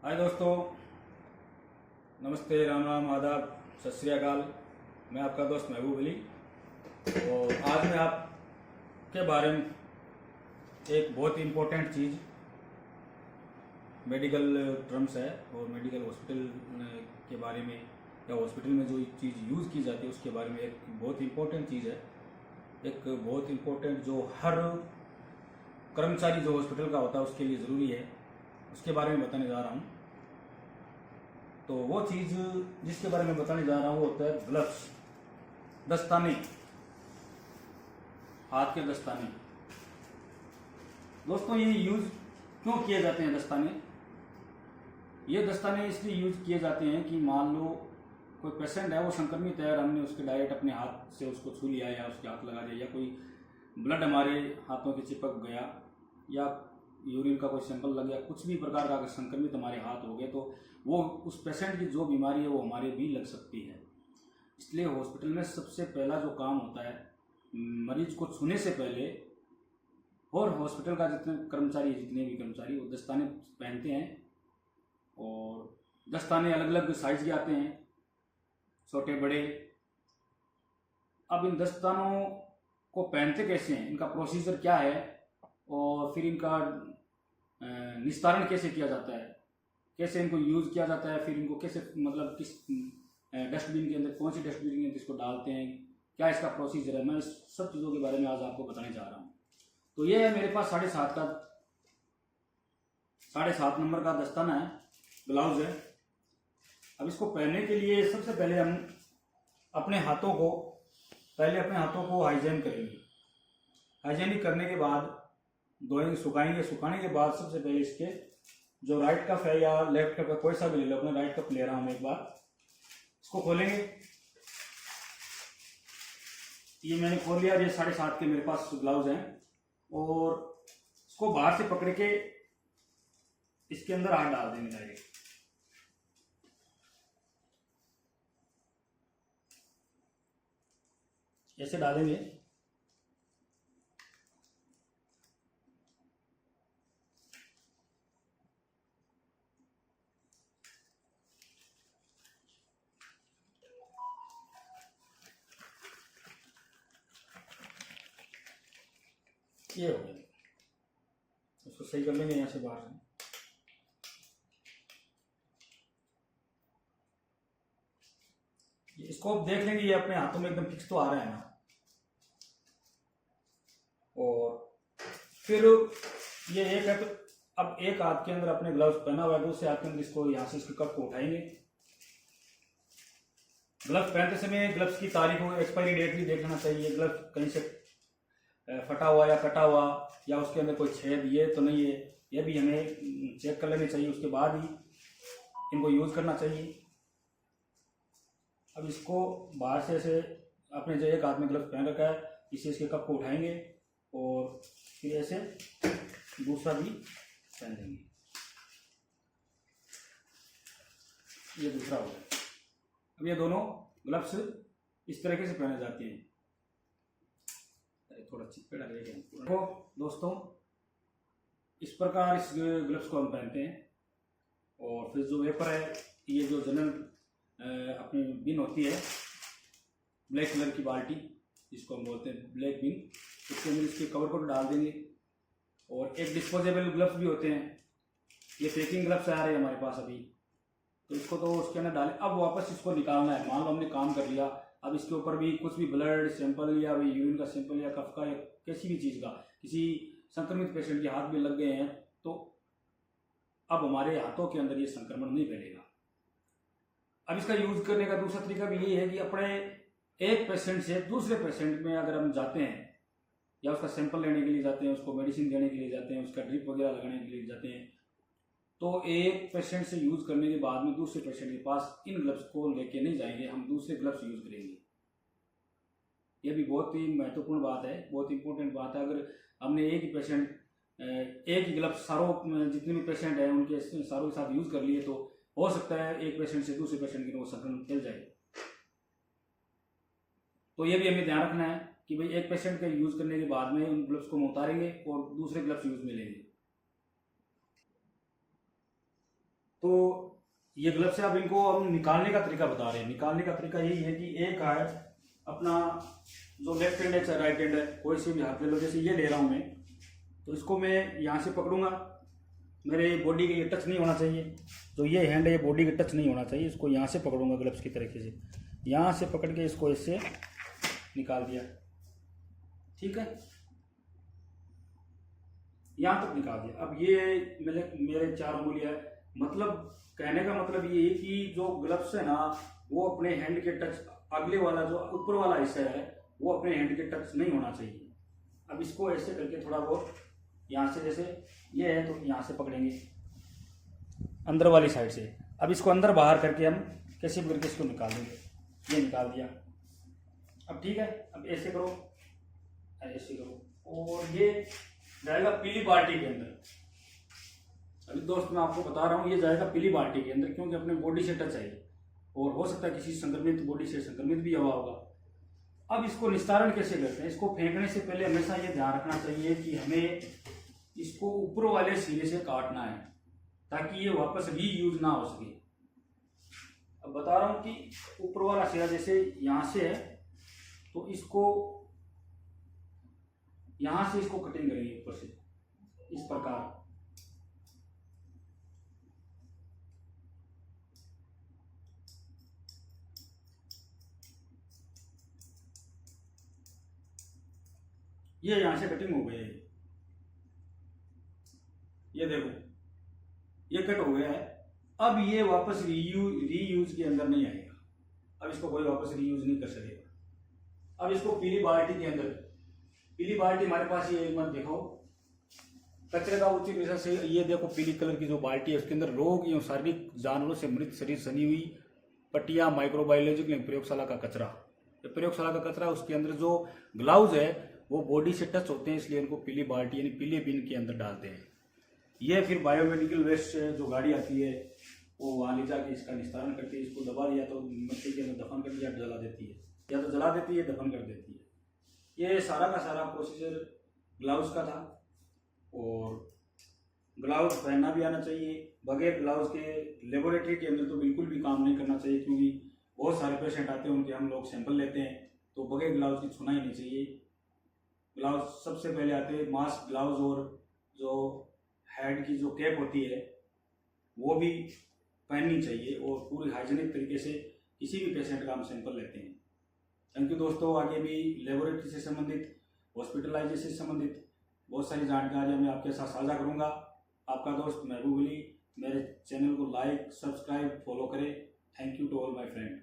हाय दोस्तों, नमस्ते, राम राम, आदाब, सत श्री अकाल। मैं आपका दोस्त महबूब अली और आज मैं आपके बारे में एक बहुत ही इम्पोर्टेंट चीज़, मेडिकल टर्म्स है और मेडिकल हॉस्पिटल के बारे में या हॉस्पिटल में जो चीज़ यूज़ की जाती है उसके बारे में एक बहुत ही इम्पोर्टेंट चीज़ है। एक बहुत इम्पोर्टेंट जो हर कर्मचारी जो हॉस्पिटल का होता है उसके लिए ज़रूरी है, उसके बारे में बताने जा रहा हूँ। तो वो चीज़ जिसके बारे में बताने जा रहा हूँ वो होता है ग्लव्स, दस्ताने, हाथ के दस्ताने। दोस्तों, ये यूज़ क्यों किए जाते हैं दस्ताने? ये दस्ताने इसलिए यूज़ किए जाते हैं कि मान लो कोई पेशेंट है, वो संक्रमित है और हमने उसके डायरेक्ट अपने हाथ से उसको छू लिया या उसके हाथ लगा दिया या कोई ब्लड हमारे हाथों के चिपक गया या यूरिन का कोई सैंपल लग गया, कुछ भी प्रकार का अगर संक्रमित हमारे हाथ हो गए तो वो उस पेशेंट की जो बीमारी है वो हमारे भी लग सकती है। इसलिए हॉस्पिटल में सबसे पहला जो काम होता है, मरीज को छूने से पहले और हॉस्पिटल का जितने भी कर्मचारी वो दस्ताने पहनते हैं। और दस्ताने अलग अलग साइज के आते हैं, छोटे बड़े। अब इन दस्तानों को पहनते कैसे हैं, इनका प्रोसीजर क्या है और फिर इनका निस्तारण कैसे किया जाता है, कैसे इनको यूज़ किया जाता है, फिर इनको कैसे मतलब किस डस्टबिन के अंदर, कौन सी डस्टबिन के अंदर इसको डालते हैं, क्या इसका प्रोसीजर है, मैं इस सब चीज़ों के बारे में आज आपको बताने जा रहा हूँ। तो ये है मेरे पास 7.5 नंबर का दस्ताना है, ग्लव्स है। अब इसको पहनने के लिए सबसे पहले हम अपने हाथों को हाइजीन करेंगे। हाइजीनिक करने के बाद धोएंगे, सुखाएंगे। सुखाने के बाद सबसे पहले इसके जो राइट कप है या लेफ्ट कप है, कोई सा भी ले लो, अपना राइट कप ले रहा हूं मैं। एक बार इसको खोलेंगे। ये मैंने खोल लिया। ये 7.5 के मेरे पास ग्लव्स हैं और इसको बाहर से पकड़ के इसके अंदर हाथ डाल देंगे डायरेक्ट। ऐसे डालेंगे। ये हो गया। इसको सही कर लेंगे यहाँ से बाहर से। इसको आप देख लेंगे, ये अपने हाथों में एकदम फिक्स तो आ रहा है ना। और फिर ये एक है, तो अब एक हाथ के अंदर अपने ग्लव्स पहना हुआ है, दूसरे हाथ के अंदर इसको यहाँ से इसके कप को उठाएंगे। ग्लव्स पहनते समय ग्लव्स की तारीख हो, एक्सपायरी डेट भी देखना चाहिए। ग्लव्स कहीं से फटा हुआ या कटा हुआ या उसके अंदर कोई छेद ये तो नहीं है, ये भी हमें चेक कर लेनी चाहिए। उसके बाद ही इनको यूज करना चाहिए। अब इसको बाहर से ऐसे अपने जो एक हाथ में ग्लव्स पहन रखा है, इसे इसके कप को उठाएंगे और फिर ऐसे दूसरा भी पहन देंगे। ये दूसरा हो गया। अब ये दोनों ग्लव्स इस तरीके से पहने जाते हैं। थोड़ा चिपके लग रही है तो दोस्तों, इस प्रकार इस ग्लव्स को हम पहनते हैं। और फिर जो वेपर है, ये जो जनरल अपनी बिन होती है, ब्लैक कलर की बाल्टी जिसको हम बोलते हैं ब्लैक बिन, उसके अंदर इसके कवर को डाल देंगे। और एक डिस्पोजेबल ग्लव्स भी होते हैं, ये पैकिंग ग्लव्स आ रहे हैं हमारे पास अभी, तो इसको तो उसके अंदर डालें। अब वापस इसको निकालना है। मान लो हमने काम कर लिया, अब इसके ऊपर भी कुछ भी ब्लड सैंपल या यूरिन का सैंपल या कफ का या किसी भी चीज़ का, किसी संक्रमित पेशेंट के हाथ में लग गए हैं, तो अब हमारे हाथों के अंदर ये संक्रमण नहीं फैलेगा। अब इसका यूज करने का दूसरा तरीका भी यही है कि अपने एक पेशेंट से दूसरे पेशेंट में अगर हम जाते हैं या उसका सैंपल लेने के लिए जाते हैं, उसको मेडिसिन देने के लिए जाते हैं, उसका ड्रिप वगैरह लगाने के लिए जाते हैं, तो एक पेशेंट से यूज करने के बाद में दूसरे पेशेंट के पास इन ग्लव्स को लेके नहीं जाएंगे, हम दूसरे ग्लव्स यूज करेंगे। ये भी बहुत ही महत्वपूर्ण बात है, बहुत इंपॉर्टेंट बात है। अगर हमने एक ही ग्लव्स सारों जितने भी पेशेंट हैं उनके सारों के साथ यूज कर लिए, तो हो सकता है एक पेशेंट से दूसरे पेशेंट की वो संक्रमण फैल जाए। तो ये भी हमें ध्यान रखना है कि भाई एक पेशेंट के यूज करने के बाद में उन ग्लव्स को हम उतारेंगे और दूसरे ग्लव्स यूज में लेंगे। तो ये ग्लव्स है, अब इनको हम निकालने का तरीका बता रहे हैं। निकालने का तरीका यही है कि एक है अपना जो लेफ्ट हैंड है राइट हैंड है, कोई से भी हाथ ले लो, जैसे ये ले रहा हूँ मैं, तो इसको मैं यहाँ से पकड़ूंगा, मेरे बॉडी के ये टच नहीं होना चाहिए, जो ये हैंड है ये बॉडी के टच नहीं होना चाहिए, इसको यहाँ से पकड़ूंगा ग्लव्स की तरीके से, यहाँ से पकड़ के इसको इससे निकाल दिया, ठीक है, यहाँ तक निकाल दिया। अब ये मेरे 4 उंगलियां है, मतलब कहने का मतलब ये है कि जो ग्लव्स है ना वो अपने हैंड के टच, अगले वाला जो ऊपर वाला हिस्सा है वो अपने हैंड के टच नहीं होना चाहिए। अब इसको ऐसे करके थोड़ा बहुत यहाँ से, जैसे ये है तो यहाँ से पकड़ेंगे अंदर वाली साइड से, अब इसको अंदर बाहर करके हम कैसे भी करके इसको निकाल देंगे, ये निकाल दिया। अब ठीक है, अब ऐसे करो, ऐसे करो, और ये जाएगा पीली बाल्टी के अंदर। अभी दोस्त मैं आपको बता रहा हूँ ये जाएगा पीली बाल्टी के अंदर, क्योंकि अपने बॉडी से टच है और हो सकता है किसी संक्रमित बॉडी से संक्रमित भी हवा होगा। अब इसको निस्तारण कैसे करते हैं? इसको फेंकने से पहले हमेशा ये ध्यान रखना चाहिए कि हमें इसको ऊपर वाले सिरे से काटना है ताकि ये वापस रीयूज ना हो सके। अब बता रहा हूँ कि ऊपर वाला सिरा जैसे यहाँ से है तो इसको यहाँ से इसको कटिंग करेंगे ऊपर से इस प्रकार, ये यहां से कटिंग हो गई है, ये देखो ये कट हो गया है। अब ये वापस रीयूज के अंदर नहीं आएगा, अब इसको कोई वापस रीयूज नहीं कर सकेगा। अब इसको पीली बाल्टी के अंदर, पीली बाल्टी हमारे पास ये एक बार देखो, कचरे का उचित वजह से ये देखो पीली कलर की जो बाल्टी है उसके अंदर रोग एवं शारीरिक जानवरों से मृत शरीर सनी हुई पट्टियां, माइक्रोबायोलॉजिकल प्रयोगशाला का कचरा, प्रयोगशाला का कचरा, उसके अंदर जो ग्लव्स है वो बॉडी से टच होते हैं, इसलिए इनको पीली बाल्टी यानी पीले बिन के अंदर डालते हैं। ये फिर बायोमेडिकल वेस्ट जो गाड़ी आती है वो वहाँ ले जाके इसका निस्तारण करती है, इसको दबा दिया तो मिट्टी के अंदर दफन कर दिया, जला देती है, या तो जला देती है दफन कर देती है। ये सारा का सारा प्रोसीजर ग्लव्स का था, और ग्लव्स पहनना भी आना चाहिए। बगैर ग्लव्स के लेबोरेटरी के अंदर तो बिल्कुल भी काम नहीं करना चाहिए, क्योंकि बहुत सारे पेशेंट आते हैं उनके हम लोग सैंपल लेते हैं, तो बगैर ग्लव्स की छूना ही नहीं चाहिए। ग्लव्स सबसे पहले आते हैं, मास्क, ग्लव्स और जो हेड की जो कैप होती है वो भी पहननी चाहिए, और पूरी हाइजीनिक तरीके से किसी भी पेशेंट का हम सैंपल लेते हैं। थैंक यू दोस्तों। आगे भी लेबोरेटरी से संबंधित, हॉस्पिटलाइजेशन से संबंधित बहुत सारी जानकारियाँ मैं आपके साथ साझा करूँगा। आपका दोस्त महबूब अली। मेरे चैनल को लाइक, सब्सक्राइब, फॉलो करें। Thank you to all my friend.